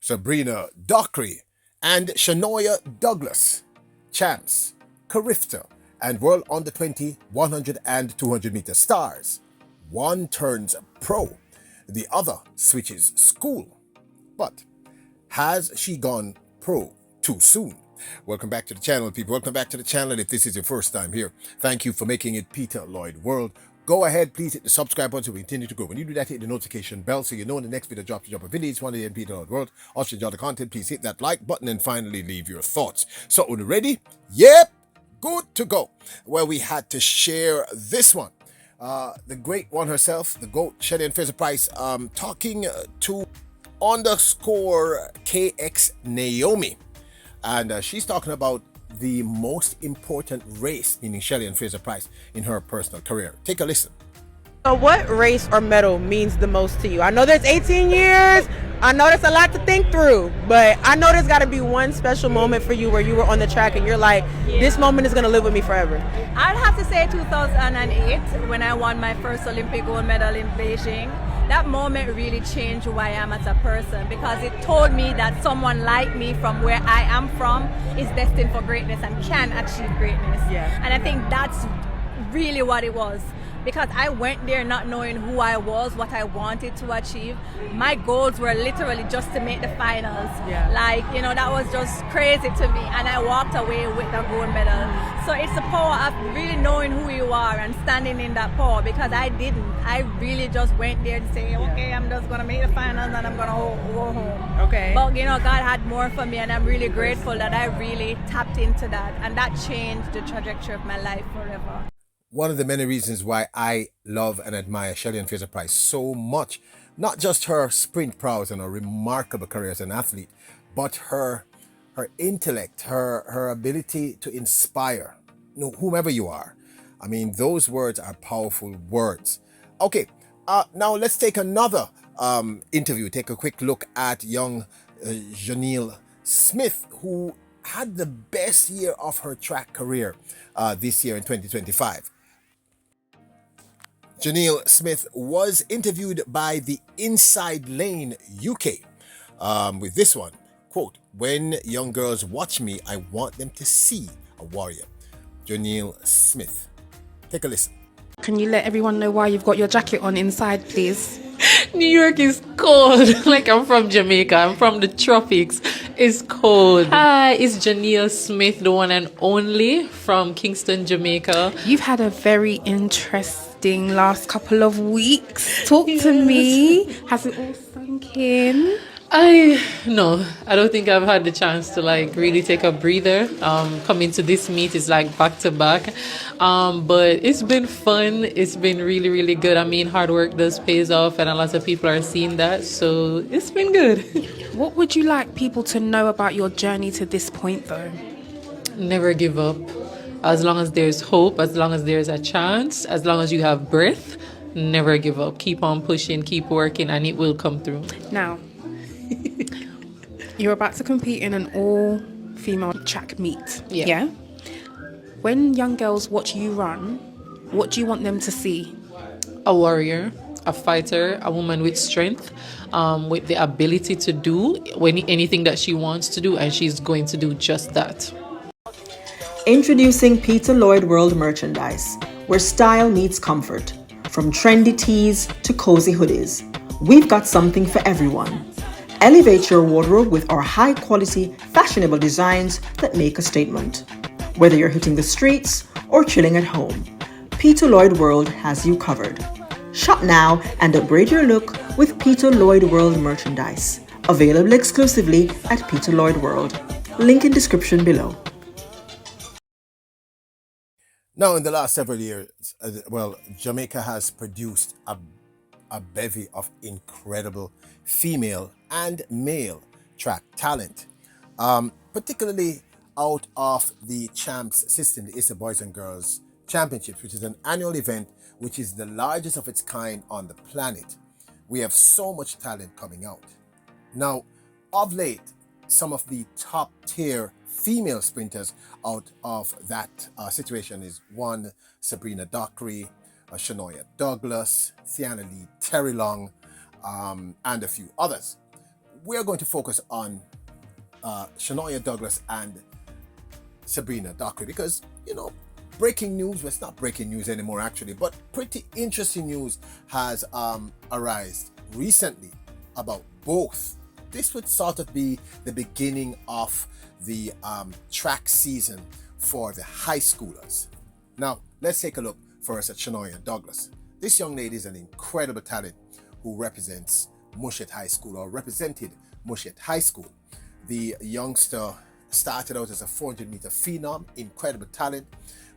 Sabrina Dockri, and Shanoya Douglas, champs, Carifta, and World Under 20 100 and 200m stars. One turns pro, the other switches school. But has she gone pro too soon? Welcome back to the channel, people. Welcome back to the channel. If this is your first time here, thank you for making it Peter Lloyd World. Go ahead, please hit the subscribe button so we continue to grow. When you do that, hit the notification bell so you know when the next video drops, you drop a video. It's one of the Peter Lloyd World. Also, enjoy the content. Please hit that like button and finally leave your thoughts. So, are you ready? Yep, good to go. Well, we had to share this one. The great one herself, the GOAT, Shelly-Ann Fraser-Pryce, talking to underscore KX Naomi. And she's talking about the most important race, meaning Shelly-Ann Fraser-Pryce, in her personal career. Take a listen. So what race or medal means the most to you? I know there's 18 years. I know there's a lot to think through, but I know there's got to be one special moment for you where you were on the track and you're like, this moment is going to live with me forever. I'd have to say 2008 when I won my first Olympic gold medal in Beijing. That moment really changed who I am as a person because it told me that someone like me from where I am from is destined for greatness and can achieve greatness. Yeah. And I think that's really what it was. Because I went there not knowing who I was, what I wanted to achieve. My goals were literally just to make the finals. Yeah. Like, you know, that was just crazy to me. And I walked away with a gold medal. So it's the power of really knowing who you are and standing in that power, because I didn't. I really just went there to say, okay, I'm just going to make the finals and I'm going to go home. Okay. But, you know, God had more for me, and I'm really grateful that I really tapped into that. And that changed the trajectory of my life forever. One of the many reasons why I love and admire Shelly-Ann Fraser-Pryce so much, not just her sprint prowess and her remarkable career as an athlete, but her intellect, her ability to inspire, whomever you are. I mean, those words are powerful words. Okay, now let's take another interview. Take a quick look at young Jonielle Smith, who had the best year of her track career this year in 2025. Jonielle Smith was interviewed by the Inside Lane UK with this one, quote, "When young girls watch me, I want them to see a warrior." Jonielle Smith. Take a listen. Can you let everyone know why you've got your jacket on inside, please? New York is cold. Like, I'm from Jamaica. I'm from the tropics. It's cold. Hi, it's Jonielle Smith, the one and only from Kingston, Jamaica. You've had a very interesting last couple of weeks. Talk to me. Has it all sunk in? No, I don't think I've had the chance to like really take a breather. Coming to this meet is like back to back. But it's been fun. It's been really, really good. I mean, hard work does pays off, and a lot of people are seeing that. So it's been good. What would you like people to know about your journey to this point, though? Never give up. As long as there's hope, as long as there's a chance, as long as you have breath, never give up. Keep on pushing, keep working, and it will come through. Now, you're about to compete in an all-female track meet. Yeah? When young girls watch you run, what do you want them to see? A warrior, a fighter, a woman with strength, with the ability to do anything that she wants to do, and she's going to do just that. Introducing Peter Lloyd World merchandise, where style meets comfort. From trendy tees to cozy hoodies, we've got something for everyone. Elevate your wardrobe with our high-quality, fashionable designs that make a statement. Whether you're hitting the streets or chilling at home, Peter Lloyd World has you covered. Shop now and upgrade your look with Peter Lloyd World merchandise. Available exclusively at Peter Lloyd World. Link in description below. Now, in the last several years, Jamaica has produced a bevy of incredible female and male track talent, particularly out of the champs system, the ISA Boys and Girls Championships, which is an annual event which is the largest of its kind on the planet. We have so much talent coming out. Now, of late, some of the top tier female sprinters out of that situation is one, Sabrina Dockri, Shanoya Douglas, Sienna Lee Terry Long, and a few others. we're going to focus on Shanoya Douglas and Sabrina Dockri because, breaking news, well, it's not breaking news anymore actually, but pretty interesting news has arisen recently about both. This would sort of be the beginning of the track season for the high schoolers. Now, let's take a look first at Shanoya Douglas. This young lady is an incredible talent who represents Mushet High School, or represented Mushet High School. The youngster started out as a 400-meter phenom, incredible talent,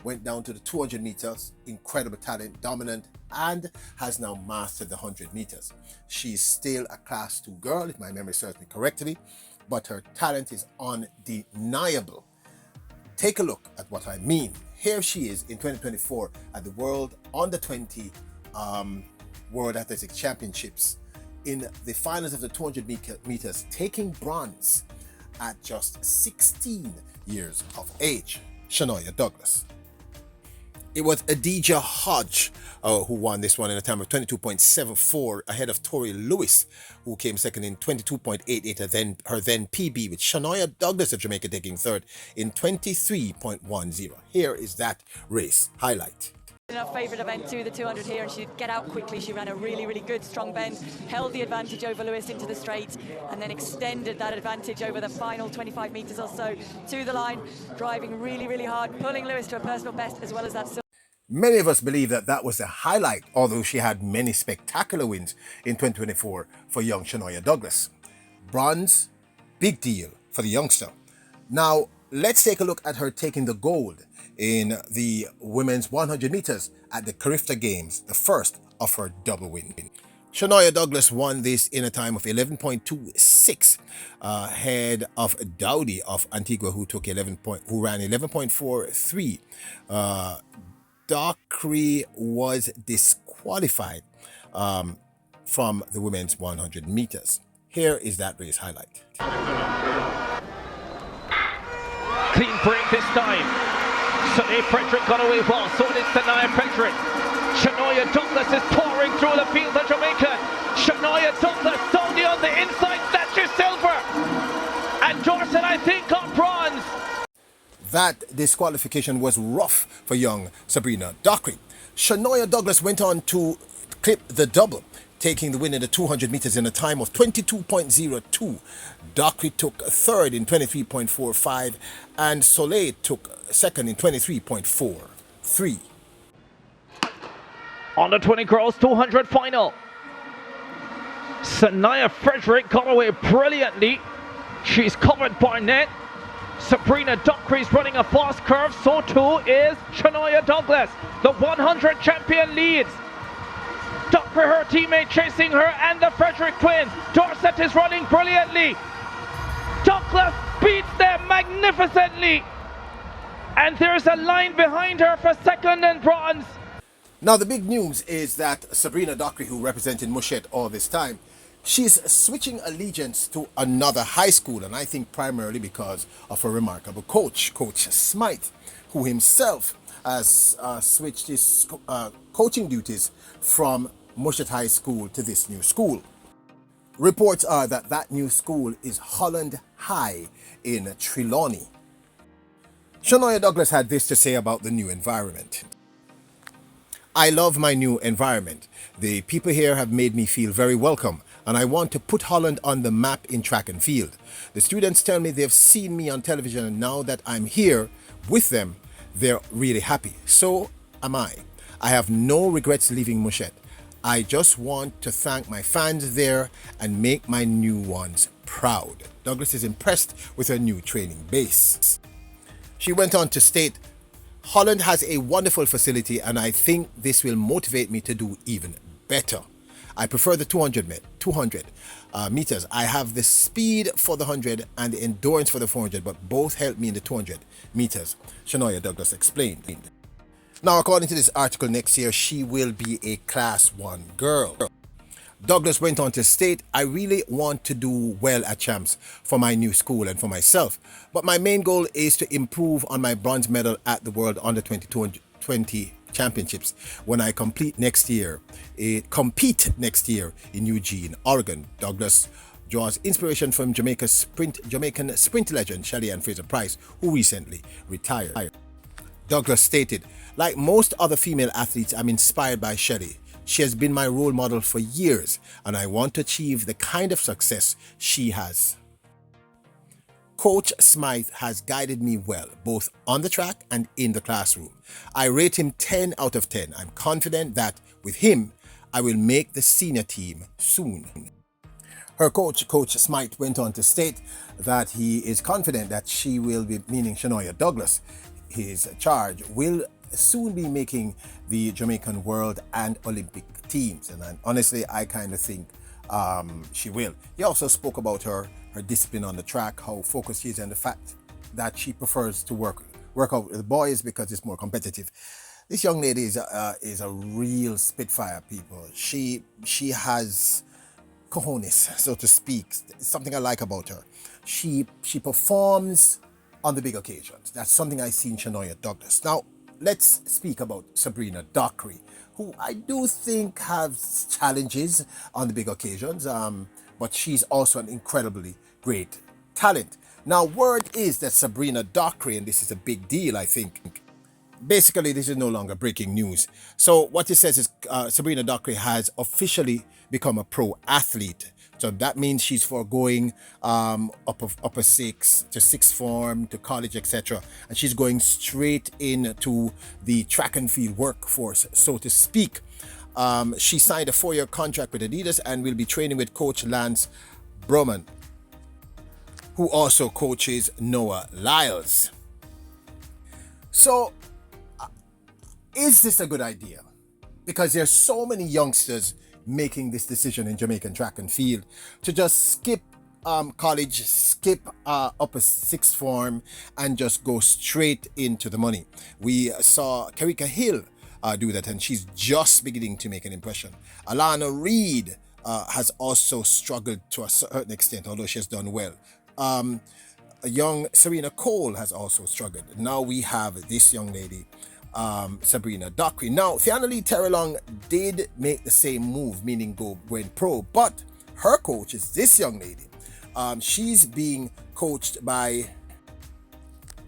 went down to the 200 meters, incredible talent, dominant, and has now mastered the 100 meters. She's still a class 2 girl, if my memory serves me correctly, but her talent is undeniable. Take a look at what I mean. Here she is in 2024 at the World Under 20 World Athletics Championships in the finals of the 200 meters, taking bronze at just 16 years of age. Shanoya Douglas. It was Adija Hodge who won this one in a time of 22.74 ahead of Tori Lewis, who came second in 22.88, her then PB, with Shanoya Douglas of Jamaica taking third in 23.10. Here is that race highlight. In our favourite event too, the 200 here, and she did get out quickly. She ran a really, really good strong bend, held the advantage over Lewis into the straight, and then extended that advantage over the final 25 metres or so to the line, driving really, really hard, pulling Lewis to a personal best as well as that. Many of us believe that that was the highlight, although she had many spectacular wins in 2024 for young Shanoya Douglas. Bronze, big deal for the youngster. Now, let's take a look at her taking the gold in the women's 100 meters at the Carifta Games, the first of her double win. Shanoya Douglas won this in a time of 11.26, ahead of Dowdy of Antigua, who ran 11.43. Dockery was disqualified from the women's 100 meters. Here is that race highlight. Clean break this time. Shelly Frederick got away well, so did Shanoya Frederick. Shanoya Douglas is pouring through the field of Jamaican. Shanoya Douglas, Saudi on the inside, statue silver. And Dorset, I think, got bronze. That disqualification was rough for young Sabrina Dockri. Shanoya Douglas went on to clip the double, taking the win in the 200 meters in a time of 22.02. Dockery took third in 23.45, and Soleil took second in 23.43. On the 20 girls 200 final, Shanoya Frederick got away brilliantly. She's covered Barnett. Sabrina Dockri is running a fast curve, so too is Shanoya Douglas. The 100 champion leads. Dockery, her teammate, chasing her, and the Frederick twins. Dorset is running brilliantly. Douglas beats them magnificently. And there's a line behind her for second and bronze. Now, the big news is that Sabrina Dockri, who represented Mushet all this time, she's switching allegiance to another high school, and I think primarily because of a remarkable coach, Coach Smythe, who himself has switched his coaching duties from Mushet High School to this new school. Reports are that that new school is Holland High in Trelawney. Shanoya Douglas had this to say about the new environment. I love my new environment. The people here have made me feel very welcome, and I want to put Holland on the map in track and field. The students tell me they've seen me on television, and now that I'm here with them, they're really happy. So am I. I have no regrets leaving Mushet. I just want to thank my fans there and make my new ones proud. Douglas is impressed with her new training base. She went on to state, Holland has a wonderful facility, and I think this will motivate me to do even better. I prefer the 200 meters. I have the speed for the 100 and the endurance for the 400, but both help me in the 200 meters, Shanoya Douglas explained. Now, according to this article, next year she will be a Class 1 girl. Douglas went on to state, I really want to do well at Champs for my new school and for myself, but my main goal is to improve on my bronze medal at the World Under 20 Championships when I compete next year in Eugene, Oregon. Douglas draws inspiration from Jamaican sprint legend Shelly-Ann Fraser-Pryce, who recently retired. Douglas stated, "Like most other female athletes, I'm inspired by Shelly. She has been my role model for years, and I want to achieve the kind of success she has. Coach Smythe has guided me well, both on the track and in the classroom. I rate him 10 out of 10. I'm confident that with him, I will make the senior team soon." Her coach, Coach Smythe, went on to state that he is confident that she will be, meaning Shanoya Douglas, his charge, will soon be making the Jamaican World and Olympic teams. And honestly, I kind of think she will. He also spoke about her discipline on the track, how focused she is, and the fact that she prefers to work out with the boys because it's more competitive. This young lady is a real spitfire, people. She has cojones, so to speak. It's something I like about her. She performs on the big occasions. That's something I see in Shanoya Douglas. Now, let's speak about Sabrina Dockri, who I do think has challenges on the big occasions, but she's also an incredibly great talent. Now, word is that Sabrina Dockri, and this is a big deal, I think. Basically, this is no longer breaking news. So what it says is Sabrina Dockri has officially become a pro athlete. So that means she's foregoing upper six to sixth form to college, etc. And she's going straight into the track and field workforce, so to speak. She signed a 4-year contract with Adidas and will be training with Coach Lance Broman, who also coaches Noah Lyles. So, is this a good idea? Because there's so many youngsters making this decision in Jamaican track and field to just skip college, skip upper sixth form, and just go straight into the money. We saw Carifta Hill do that, and she's just beginning to make an impression. Alana Reid has also struggled to a certain extent, although she has done well. A young Serena Cole has also struggled. Now we have this young lady, Sabrina Dockri. Now, Fiona Lee Terrelong did make the same move, meaning went pro, but her coach is this young lady. She's being coached by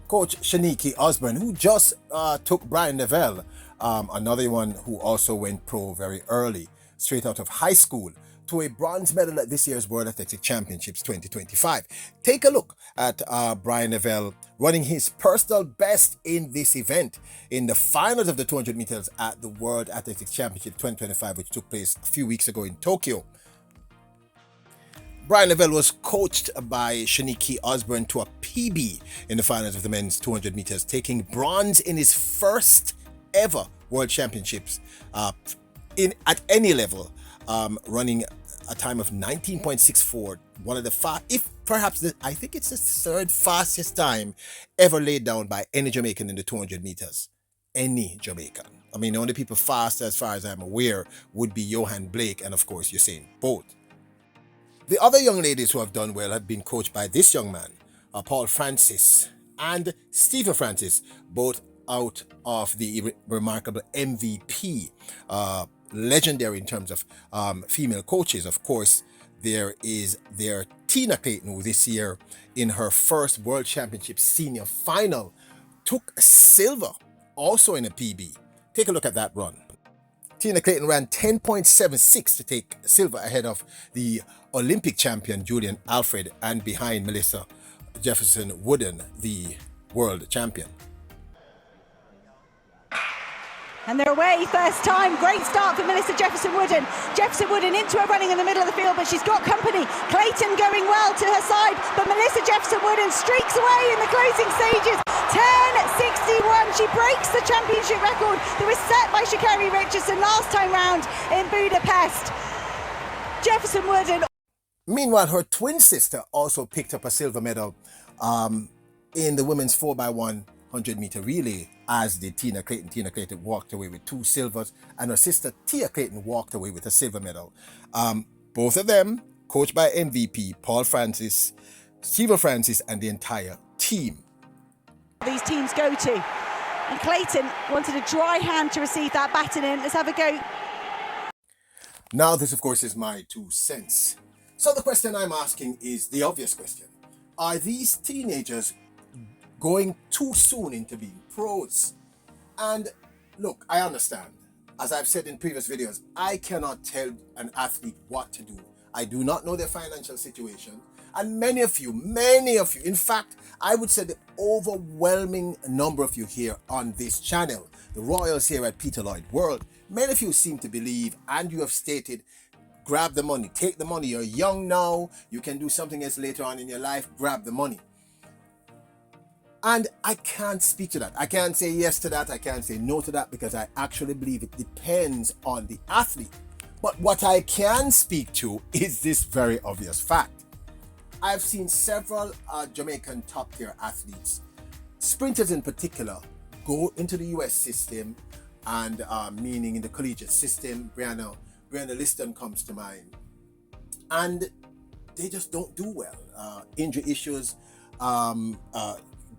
Coach Shanique Osborne, who just took Brian Neville, another one who also went pro very early, straight out of high school, to a bronze medal at this year's World Athletics Championships 2025. Take a look at Brian Neville running his personal best in this event in the finals of the 200 meters at the World Athletics Championship 2025, which took place a few weeks ago in Tokyo. Brian Neville was coached by Shanique Osborne to a PB in the finals of the men's 200 meters, taking bronze in his first ever World Championships at any level, running a time of 19.64, one of the I think it's the third fastest time ever laid down by any Jamaican in the 200 meters. Any Jamaican. I mean, the only people fast, as far as I'm aware, would be Johan Blake and, of course, Usain Bolt. The other young ladies who have done well have been coached by this young man, Paul Francis and Stephen Francis, both out of the remarkable MVP, legendary in terms of female coaches. Of course, there is their Tina Clayton, who this year in her first World Championship senior final took silver, also in a PB. Take a look at that run. Tina Clayton ran 10.76 to take silver ahead of the Olympic champion Julian Alfred and behind Melissa Jefferson Wooden, the world champion. And they're away first time. Great start for Melissa Jefferson Wooden. Jefferson Wooden into her running in the middle of the field, but she's got company. Clayton going well to her side, but Melissa Jefferson Wooden streaks away in the closing stages. 10.61. She breaks the championship record that was set by Sha'Carri Richardson last time round in Budapest. Jefferson Wooden. Meanwhile, her twin sister also picked up a silver medal in the women's 4x1 100-meter relay, as did Tina Clayton. Tina Clayton walked away with 2 silvers, and her sister Tia Clayton walked away with a silver medal. Both of them coached by MVP Paul Francis, Stephen Francis, and the entire team. These teams go to. And Clayton wanted a dry hand to receive that baton in. Let's have a go. Now, this, of course, is my 2 cents. So the question I'm asking is the obvious question. Are these teenagers going too soon into being pros? And look, I understand. As I've said in previous videos, I cannot tell an athlete what to do. I do not know their financial situation. And many of you, in fact, I would say the overwhelming number of you here on this channel, the Royals here at Peter Lloyd World, many of you seem to believe, and you have stated, grab the money, take the money. You're young now, you can do something else later on in your life, grab the money. And I can't speak to that. I can't say yes to that. I can't say no to that, because I actually believe it depends on the athlete. But what I can speak to is this very obvious fact. I've seen several Jamaican top tier athletes, sprinters in particular, go into the US system, and meaning in the collegiate system. Brianna Liston comes to mind. And they just don't do well. Injury issues, Brianna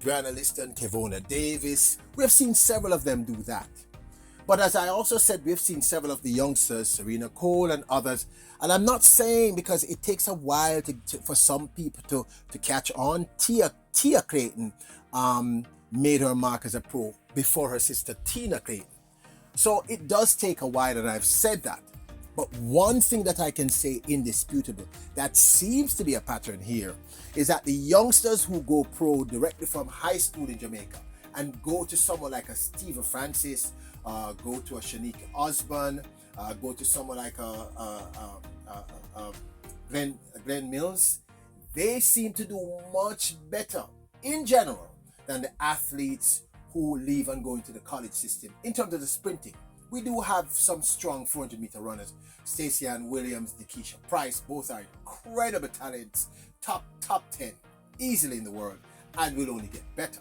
Liston, Kevona Davis. We have seen several of them do that. But as I also said, we've seen several of the youngsters, Serena Cole and others. And I'm not saying because it takes a while for some people to catch on. Tia Clayton made her mark as a pro before her sister Tina Clayton. So it does take a while, and I've said that. But one thing that I can say indisputable, that seems to be a pattern here, is that the youngsters who go pro directly from high school in Jamaica and go to someone like a Steve Francis, go to a Shanique Osborne, go to someone like Glenn Mills, they seem to do much better in general than the athletes who leave and go into the college system. In terms of the sprinting, we do have some strong 400-meter runners. Stacey-Ann Williams, Nikisha Price, both are incredible talents, top 10 easily in the world, and will only get better.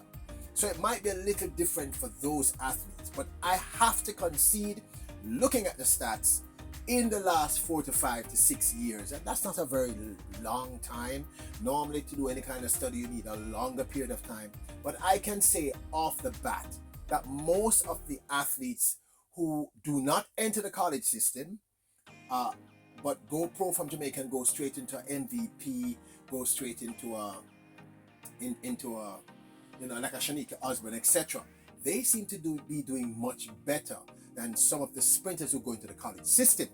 So it might be a little different for those athletes, but I have to concede, looking at the stats, in the last 4 to 5 to 6 years, and that's not a very long time. Normally to do any kind of study you need a longer period of time, but I can say off the bat that most of the athletes who do not enter the college system, but go pro from Jamaica and go straight into an MVP, go straight into a like a Shanique Osborne, etc. They seem to be doing much better than some of the sprinters who go into the college system.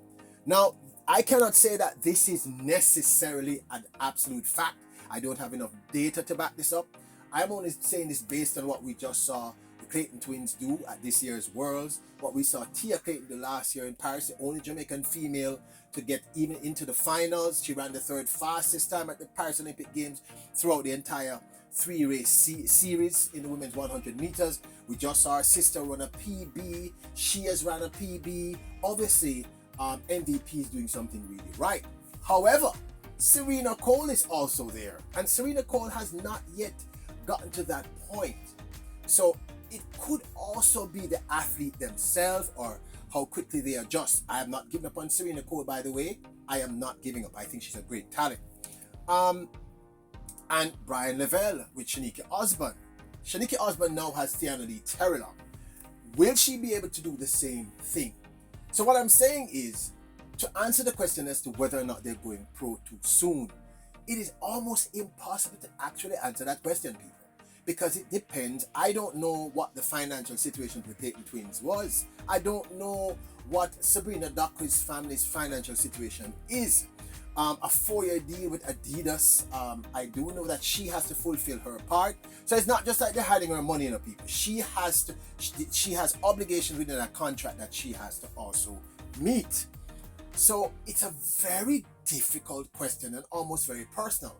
Now, I cannot say that this is necessarily an absolute fact. I don't have enough data to back this up. I'm only saying this based on what we just saw the Clayton twins do at this year's Worlds, what we saw Tia Clayton do last year in Paris, the only Jamaican female to get even into the finals. She ran the third fastest time at the Paris Olympic Games throughout the entire 3-race series in the women's 100 meters. We just saw our sister run a PB. She has run a PB. Obviously, MVP is doing something really right. However, Serena Cole is also there, and Serena Cole has not yet gotten to that point. So it could also be the athlete themselves or how quickly they adjust. I have not given up on Serena Cole, by the way. I am not giving up. I think she's a great talent. And Brian Lavelle with Shanique Osborne. Shanique Osborne now has Tiana Lee Terrellon. Will she be able to do the same thing? So what I'm saying is, to answer the question as to whether or not they're going pro too soon, it is almost impossible to actually answer that question, people, because it depends. I don't know what the financial situation for the Clayton twins was. I don't know what Sabrina Dockri's family's financial situation is. A 4-year deal with Adidas. I do know that she has to fulfill her part. So it's not just like they're hiding her money in her people. She has obligations within a contract that she has to also meet. So it's a very difficult question and almost very personal.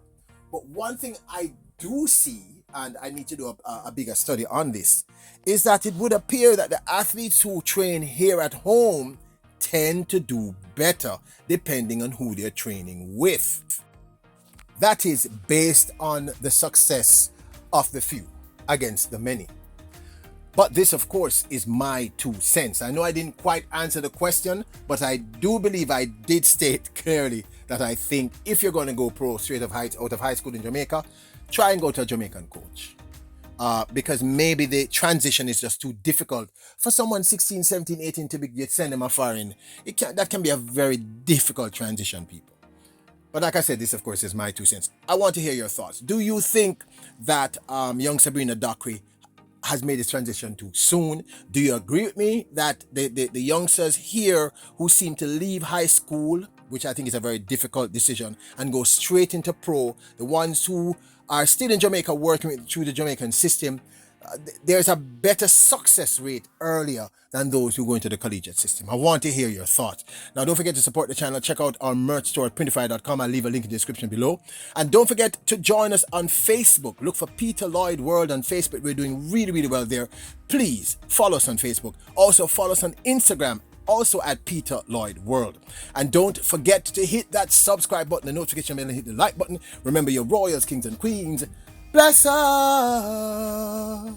But one thing I do see, and I need to do a bigger study on this, is that it would appear that the athletes who train here at home tend to do better depending on who they're training with. That is based on the success of the few against the many. But this, of course, is my 2 cents. I know I didn't quite answer the question, but I do believe I did state clearly that I think if you're going to go pro straight out of high school in Jamaica, try and go to a Jamaican coach. Because maybe the transition is just too difficult for someone 16, 17, 18 to send them a foreign. That can be a very difficult transition, people. But like I said, this of course is my 2 cents. I want to hear your thoughts. Do you think that young Sabrina Dockri has made this transition too soon? Do you agree with me that the youngsters here who seem to leave high school, which I think is a very difficult decision, and go straight into pro, the ones who are still in Jamaica working through the Jamaican system, there's a better success rate earlier than those who go into the collegiate system? I want to hear your thoughts. Now, don't forget to support the channel. Check out our merch store at printify.com. I'll leave a link in the description below. And don't forget to join us on Facebook. Look for Peter Lloyd World on Facebook. We're doing really, really well there. Please follow us on Facebook. Also, follow us on Instagram, also at Peter Lloyd World. And don't forget to hit that subscribe button, the notification bell, and hit the like button. Remember, your royals, kings, and queens. Bless us.